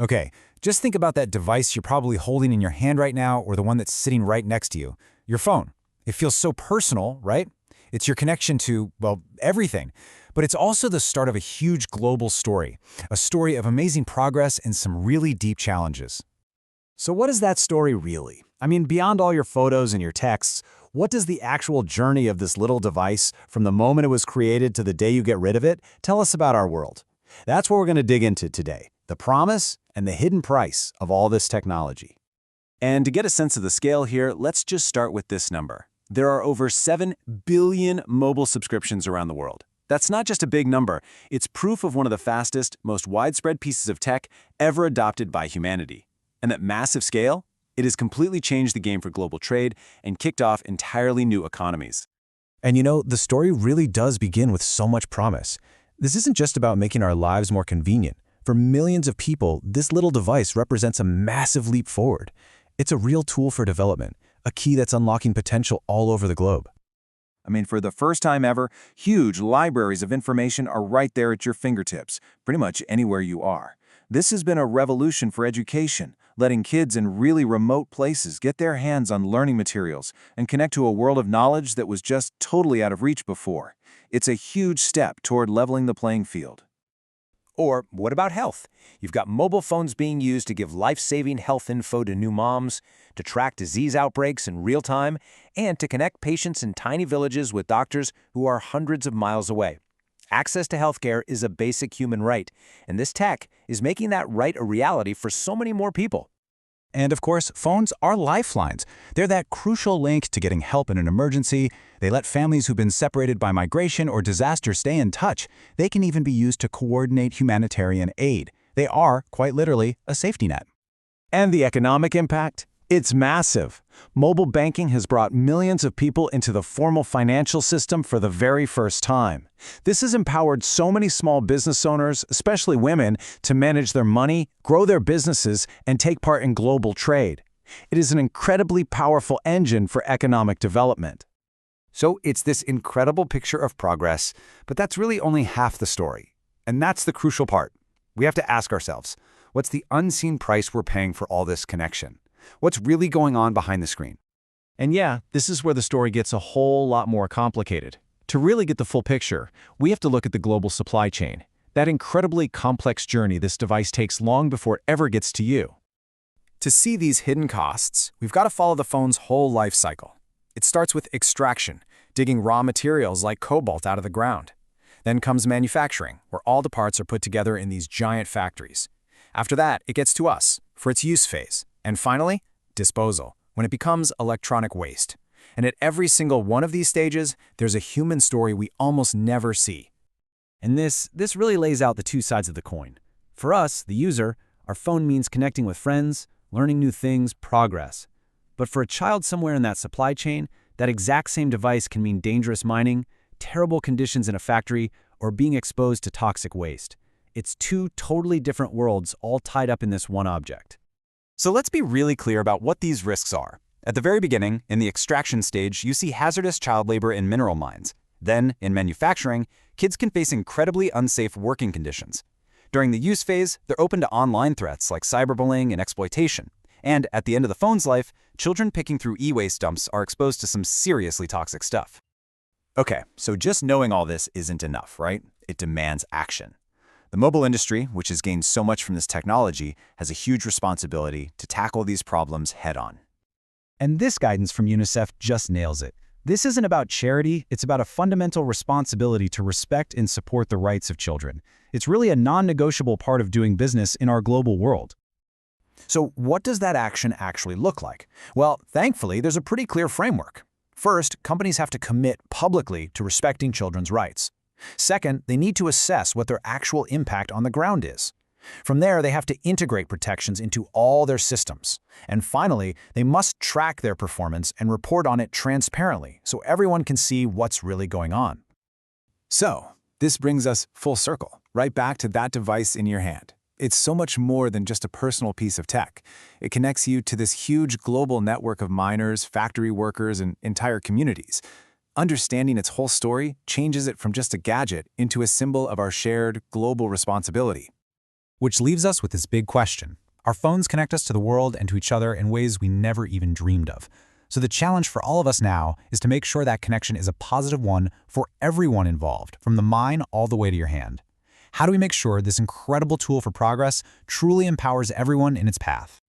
Okay, just think about that device you're probably holding in your hand right now or the one that's sitting right next to you, your phone. It feels so personal, right? It's your connection to, well, everything. But it's also the start of a huge global story, a story of amazing progress and some really deep challenges. So what is that story really? I mean, beyond all your photos and your texts, what does the actual journey of this little device, from the moment it was created to the day you get rid of it, tell us about our world? That's what we're going to dig into today, the promise and the hidden price of all this technology. And to get a sense of the scale here, let's just start with this number. There are over 7 billion mobile subscriptions around the world. That's not just a big number, it's proof of one of the fastest, most widespread pieces of tech ever adopted by humanity. And that massive scale? It has completely changed the game for global trade and kicked off entirely new economies. And you know, the story really does begin with so much promise. This isn't just about making our lives more convenient. For millions of people, this little device represents a massive leap forward. It's a real tool for development, a key that's unlocking potential all over the globe. I mean, for the first time ever, huge libraries of information are right there at your fingertips, pretty much anywhere you are. This has been a revolution for education, letting kids in really remote places get their hands on learning materials and connect to a world of knowledge that was just totally out of reach before. It's a huge step toward leveling the playing field. Or what about health? You've got mobile phones being used to give life-saving health info to new moms, to track disease outbreaks in real time, and to connect patients in tiny villages with doctors who are hundreds of miles away. Access to healthcare is a basic human right, and this tech is making that right a reality for so many more people. And of course, phones are lifelines. They're that crucial link to getting help in an emergency. They let families who've been separated by migration or disaster stay in touch. They can even be used to coordinate humanitarian aid. They are, quite literally, a safety net. And the economic impact? It's massive. Mobile banking has brought millions of people into the formal financial system for the very first time. This has empowered so many small business owners, especially women, to manage their money, grow their businesses, and take part in global trade. It is an incredibly powerful engine for economic development. So it's this incredible picture of progress, but that's really only half the story. And that's the crucial part. We have to ask ourselves, what's the unseen price we're paying for all this connection? What's really going on behind the screen? And yeah, this is where the story gets a whole lot more complicated. To really get the full picture, we have to look at the global supply chain, that incredibly complex journey this device takes long before it ever gets to you. To see these hidden costs, we've got to follow the phone's whole life cycle. It starts with extraction, digging raw materials like cobalt out of the ground. Then comes manufacturing, where all the parts are put together in these giant factories. After that, it gets to us, for its use phase. And finally, disposal, when it becomes electronic waste. And at every single one of these stages, there's a human story we almost never see. And this really lays out the two sides of the coin. For us, the user, our phone means connecting with friends, learning new things, progress. But for a child somewhere in that supply chain, that exact same device can mean dangerous mining, terrible conditions in a factory, or being exposed to toxic waste. It's two totally different worlds all tied up in this one object. So let's be really clear about what these risks are. At the very beginning, in the extraction stage, you see hazardous child labor in mineral mines. Then, in manufacturing, kids can face incredibly unsafe working conditions. During the use phase, they're open to online threats like cyberbullying and exploitation. And at the end of the phone's life, children picking through e-waste dumps are exposed to some seriously toxic stuff. Okay, so just knowing all this isn't enough, right? It demands action. The mobile industry, which has gained so much from this technology, has a huge responsibility to tackle these problems head-on. And this guidance from Unicef just nails it. This isn't about charity, it's about a fundamental responsibility to respect and support the rights of children. It's really a non-negotiable part of doing business in our global world. So what does that action actually look like? Well, thankfully, there's a pretty clear framework. First, companies have to commit publicly to respecting children's rights. Second, they need to assess what their actual impact on the ground is. From there, they have to integrate protections into all their systems. And finally, they must track their performance and report on it transparently so everyone can see what's really going on. So, this brings us full circle, right back to that device in your hand. It's so much more than just a personal piece of tech. It connects you to this huge global network of miners, factory workers, and entire communities. Understanding its whole story changes it from just a gadget into a symbol of our shared global responsibility. Which leaves us with this big question. Our phones connect us to the world and to each other in ways we never even dreamed of. So the challenge for all of us now is to make sure that connection is a positive one for everyone involved, from the mine all the way to your hand. How do we make sure this incredible tool for progress truly empowers everyone in its path?